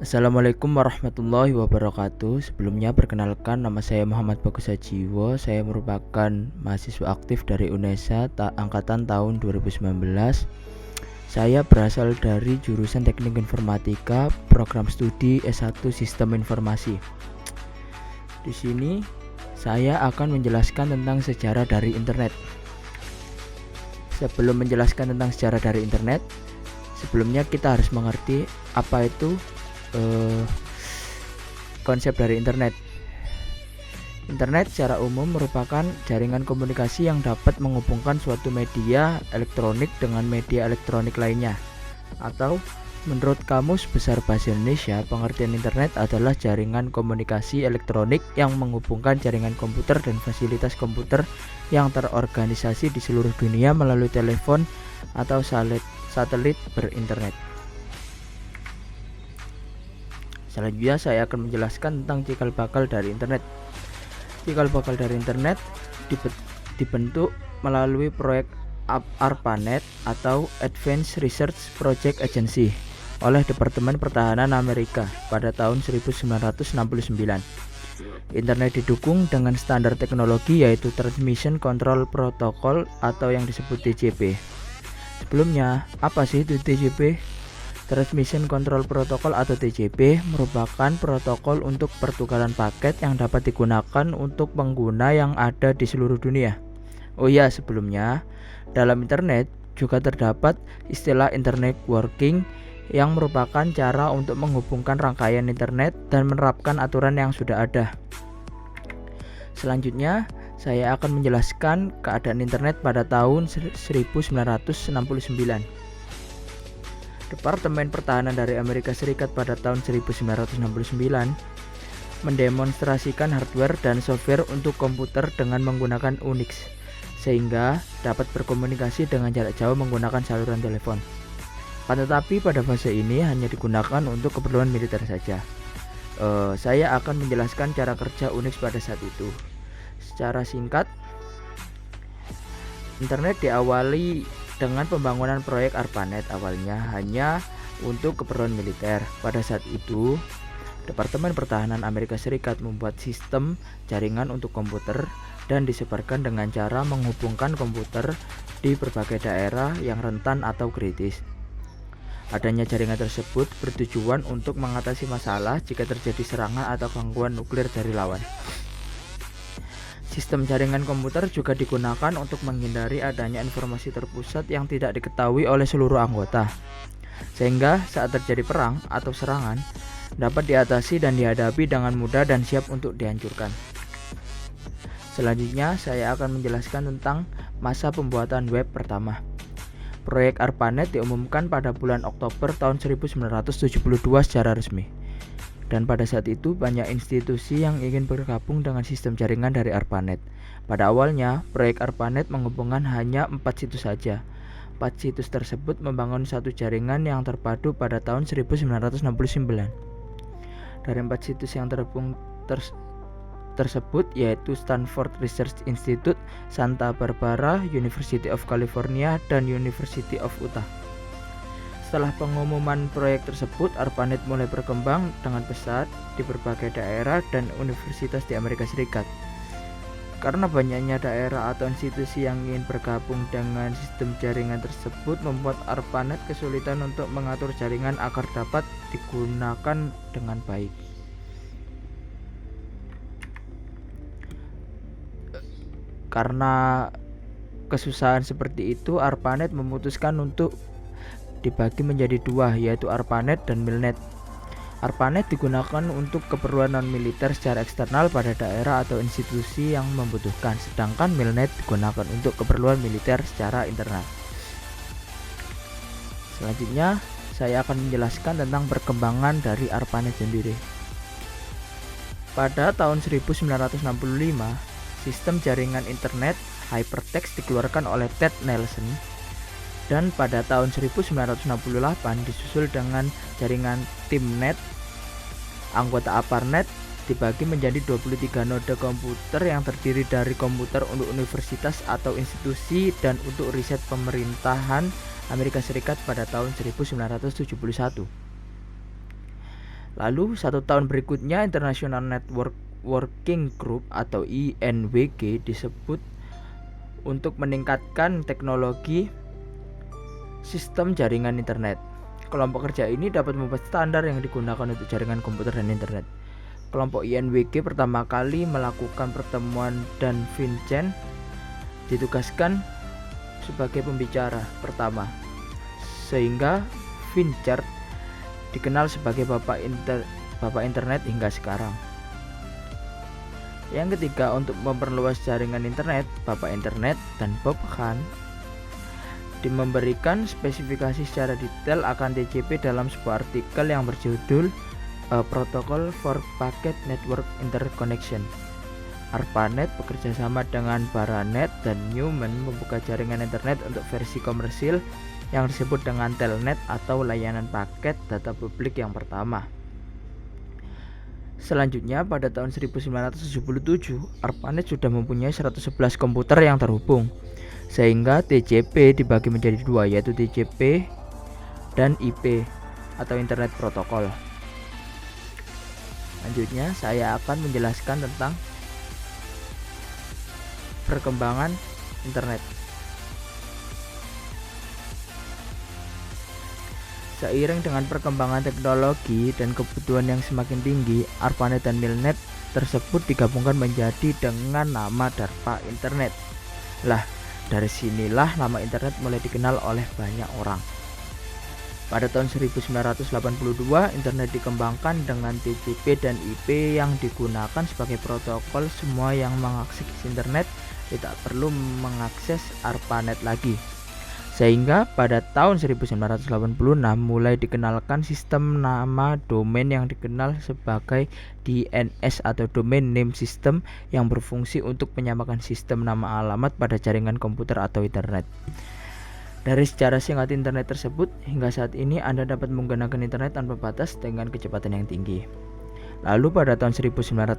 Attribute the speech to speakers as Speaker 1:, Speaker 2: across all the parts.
Speaker 1: Assalamualaikum warahmatullahi wabarakatuh. Sebelumnya perkenalkan, nama saya Muhammad Bagus Sajiwo. Saya merupakan mahasiswa aktif dari UNESA angkatan tahun 2019. Saya berasal dari jurusan Teknik Informatika, program studi S1 Sistem Informasi. Di sini saya akan menjelaskan tentang sejarah dari internet. Sebelum menjelaskan tentang sejarah dari internet, sebelumnya kita harus mengerti apa itu konsep dari internet. Internet secara umum merupakan jaringan komunikasi yang dapat menghubungkan suatu media elektronik dengan media elektronik lainnya. Atau menurut Kamus Besar Bahasa Indonesia, pengertian internet adalah jaringan komunikasi elektronik yang menghubungkan jaringan komputer dan fasilitas komputer yang terorganisasi di seluruh dunia melalui telepon atau satelit berinternet. Selanjutnya saya akan menjelaskan tentang cikal bakal dari internet. Cikal bakal dari internet dibentuk melalui proyek ARPANET atau Advanced Research Project Agency oleh Departemen Pertahanan Amerika pada tahun 1969. Internet didukung dengan standar teknologi yaitu Transmission Control Protocol atau yang disebut TCP. Sebelumnya, apa sih itu TCP? Transmission Control Protocol atau TCP merupakan protokol untuk pertukaran paket yang dapat digunakan untuk pengguna yang ada di seluruh dunia. Oh ya, sebelumnya, dalam internet juga terdapat istilah internet working yang merupakan cara untuk menghubungkan rangkaian internet dan menerapkan aturan yang sudah ada. Selanjutnya, saya akan menjelaskan keadaan internet pada tahun 1969. Departemen Pertahanan dari Amerika Serikat pada tahun 1969 mendemonstrasikan hardware dan software untuk komputer dengan menggunakan Unix, sehingga dapat berkomunikasi dengan jarak jauh menggunakan saluran telepon. Tetapi pada fase ini hanya digunakan untuk keperluan militer saja. Saya akan menjelaskan cara kerja Unix pada saat itu. Secara singkat, internet diawali dengan pembangunan proyek ARPANET awalnya hanya untuk keperluan militer. Pada saat itu, Departemen Pertahanan Amerika Serikat membuat sistem jaringan untuk komputer dan disebarkan dengan cara menghubungkan komputer di berbagai daerah yang rentan atau kritis. Adanya jaringan tersebut bertujuan untuk mengatasi masalah jika terjadi serangan atau gangguan nuklir dari lawan. Sistem jaringan komputer juga digunakan untuk menghindari adanya informasi terpusat yang tidak diketahui oleh seluruh anggota, sehingga saat terjadi perang atau serangan dapat diatasi dan dihadapi dengan mudah dan siap untuk dihancurkan. Selanjutnya, saya akan menjelaskan tentang masa pembuatan web pertama. Proyek ARPANET diumumkan pada bulan Oktober tahun 1972 secara resmi. Dan pada saat itu banyak institusi yang ingin bergabung dengan sistem jaringan dari ARPANET. Pada awalnya, proyek ARPANET menghubungkan hanya 4 situs saja. 4 situs tersebut membangun satu jaringan yang terpadu pada tahun 1969. Dari 4 situs yang terhubung tersebut yaitu Stanford Research Institute, Santa Barbara, University of California, dan University of Utah. Setelah pengumuman proyek tersebut, ARPANET mulai berkembang dengan pesat di berbagai daerah dan universitas di Amerika Serikat. Karena banyaknya daerah atau institusi yang ingin bergabung dengan sistem jaringan tersebut membuat ARPANET kesulitan untuk mengatur jaringan agar dapat digunakan dengan baik. Karena kesusahan seperti itu, ARPANET memutuskan untuk dibagi menjadi dua, yaitu ARPANET dan MILNET. ARPANET digunakan untuk keperluan non-militer secara eksternal pada daerah atau institusi yang membutuhkan, sedangkan MILNET digunakan untuk keperluan militer secara internal. Selanjutnya, saya akan menjelaskan tentang perkembangan dari ARPANET sendiri. Pada tahun 1965, sistem jaringan internet hypertext dikeluarkan oleh Ted Nelson. Dan pada tahun 1968 disusul dengan jaringan TIMNet. Anggota ARPANET dibagi menjadi 23 node komputer yang terdiri dari komputer untuk universitas atau institusi dan untuk riset pemerintahan Amerika Serikat pada tahun 1971. Lalu 1 tahun berikutnya International Network Working Group atau INWG disebut untuk meningkatkan teknologi sistem jaringan internet. Kelompok kerja ini dapat membuat standar yang digunakan untuk jaringan komputer dan internet. Kelompok INWG pertama kali melakukan pertemuan dan Vincent ditugaskan sebagai pembicara pertama, sehingga Vincent dikenal sebagai bapak internet hingga sekarang. Yang ketiga, untuk memperluas jaringan internet, bapak internet dan Bob Hahn memberikan spesifikasi secara detail akan TCP dalam sebuah artikel yang berjudul Protocol for Packet Network Interconnection. ARPANET bekerjasama dengan Baranet dan Newman membuka jaringan internet untuk versi komersil yang disebut dengan Telnet atau layanan paket data publik yang pertama. Selanjutnya, pada tahun 1977, ARPANET sudah mempunyai 111 komputer yang terhubung, sehingga TCP dibagi menjadi dua, yaitu TCP dan IP atau Internet Protocol. Selanjutnya, saya akan menjelaskan tentang perkembangan internet. Seiring dengan perkembangan teknologi dan kebutuhan yang semakin tinggi, ARPANET dan MILNET tersebut digabungkan menjadi dengan nama DARPA Internet. Dari sinilah nama internet mulai dikenal oleh banyak orang. Pada tahun 1982, internet dikembangkan dengan TCP dan IP yang digunakan sebagai protokol. Semua yang mengakses internet tidak perlu mengakses ARPANET lagi. Sehingga pada tahun 1986 mulai dikenalkan sistem nama domain yang dikenal sebagai DNS atau Domain Name System yang berfungsi untuk menyamakan sistem nama alamat pada jaringan komputer atau internet. Dari sejarah singkat internet tersebut, hingga saat ini Anda dapat menggunakan internet tanpa batas dengan kecepatan yang tinggi. Lalu pada tahun 1990,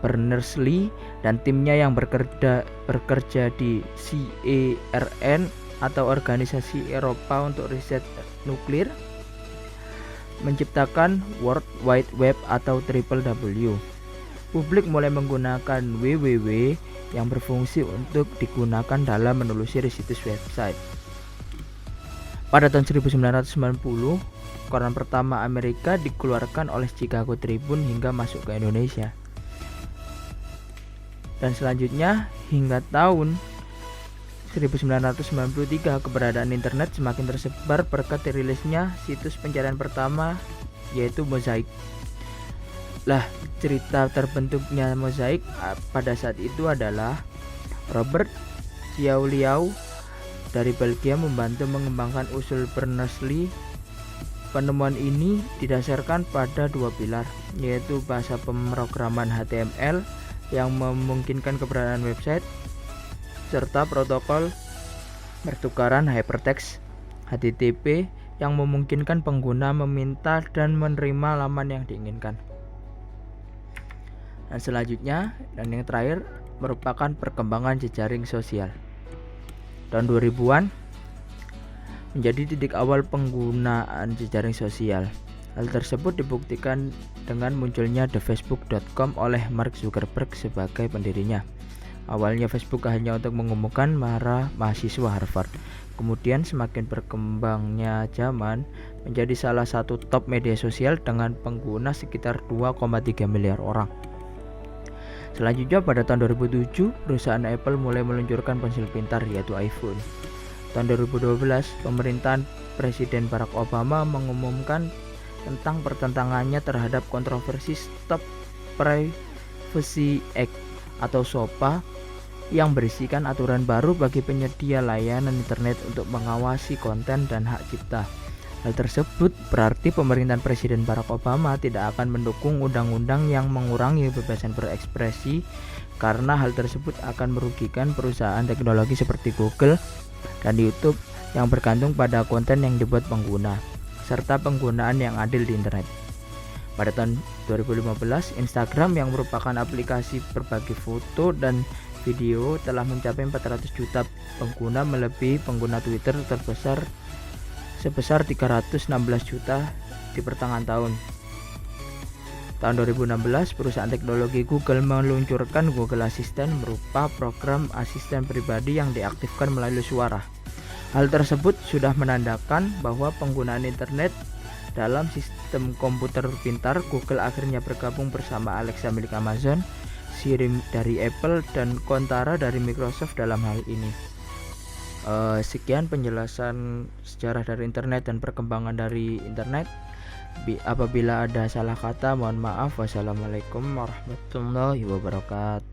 Speaker 1: Berners-Lee dan timnya yang bekerja di CERN atau Organisasi Eropa untuk Riset Nuklir menciptakan World Wide Web atau WWW. Publik mulai menggunakan www yang berfungsi untuk digunakan dalam menelusuri situs website. Pada tahun 1990, koran pertama Amerika dikeluarkan oleh Chicago Tribune hingga masuk ke Indonesia. Dan selanjutnya hingga tahun 1993 keberadaan internet semakin tersebar berkat rilisnya situs pencarian pertama, yaitu Mosaic. Cerita terbentuknya Mosaic pada saat itu adalah Robert Liau dari Belgia membantu mengembangkan usul Berners-Lee. Penemuan ini didasarkan pada dua pilar, yaitu bahasa pemrograman HTML yang memungkinkan keberadaan website, serta protokol pertukaran hypertext HTTP yang memungkinkan pengguna meminta dan menerima laman yang diinginkan. Dan selanjutnya dan yang terakhir merupakan perkembangan jejaring sosial. Tahun 2000-an menjadi titik awal penggunaan jejaring sosial. Hal tersebut dibuktikan dengan munculnya thefacebook.com oleh Mark Zuckerberg sebagai pendirinya. Awalnya Facebook hanya untuk mengumumkan para mahasiswa Harvard. Kemudian semakin berkembangnya zaman menjadi salah satu top media sosial dengan pengguna sekitar 2,3 miliar orang. Selanjutnya pada tahun 2007, perusahaan Apple mulai meluncurkan ponsel pintar yaitu iPhone. Tahun 2012, pemerintahan Presiden Barack Obama mengumumkan tentang pertentangannya terhadap kontroversi Stop Privacy Act atau SOPA yang berisikan aturan baru bagi penyedia layanan internet untuk mengawasi konten dan hak cipta. Hal tersebut berarti pemerintahan Presiden Barack Obama tidak akan mendukung undang-undang yang mengurangi kebebasan berekspresi karena hal tersebut akan merugikan perusahaan teknologi seperti Google dan YouTube yang bergantung pada konten yang dibuat pengguna, serta penggunaan yang adil di internet. Pada tahun 2015, Instagram yang merupakan aplikasi berbagi foto dan video telah mencapai 400 juta pengguna, melebihi pengguna Twitter terbesar sebesar 316 juta di pertengahan tahun. Tahun 2016, perusahaan teknologi Google meluncurkan Google Assistant berupa program asisten pribadi yang diaktifkan melalui suara. Hal tersebut sudah menandakan bahwa penggunaan internet dalam sistem komputer pintar. Google akhirnya bergabung bersama Alexa milik Amazon, Siri dari Apple, dan Cortana dari Microsoft dalam hal ini. Sekian penjelasan sejarah dari internet dan perkembangan dari internet. Apabila ada salah kata, mohon maaf. Wassalamualaikum warahmatullahi wabarakatuh.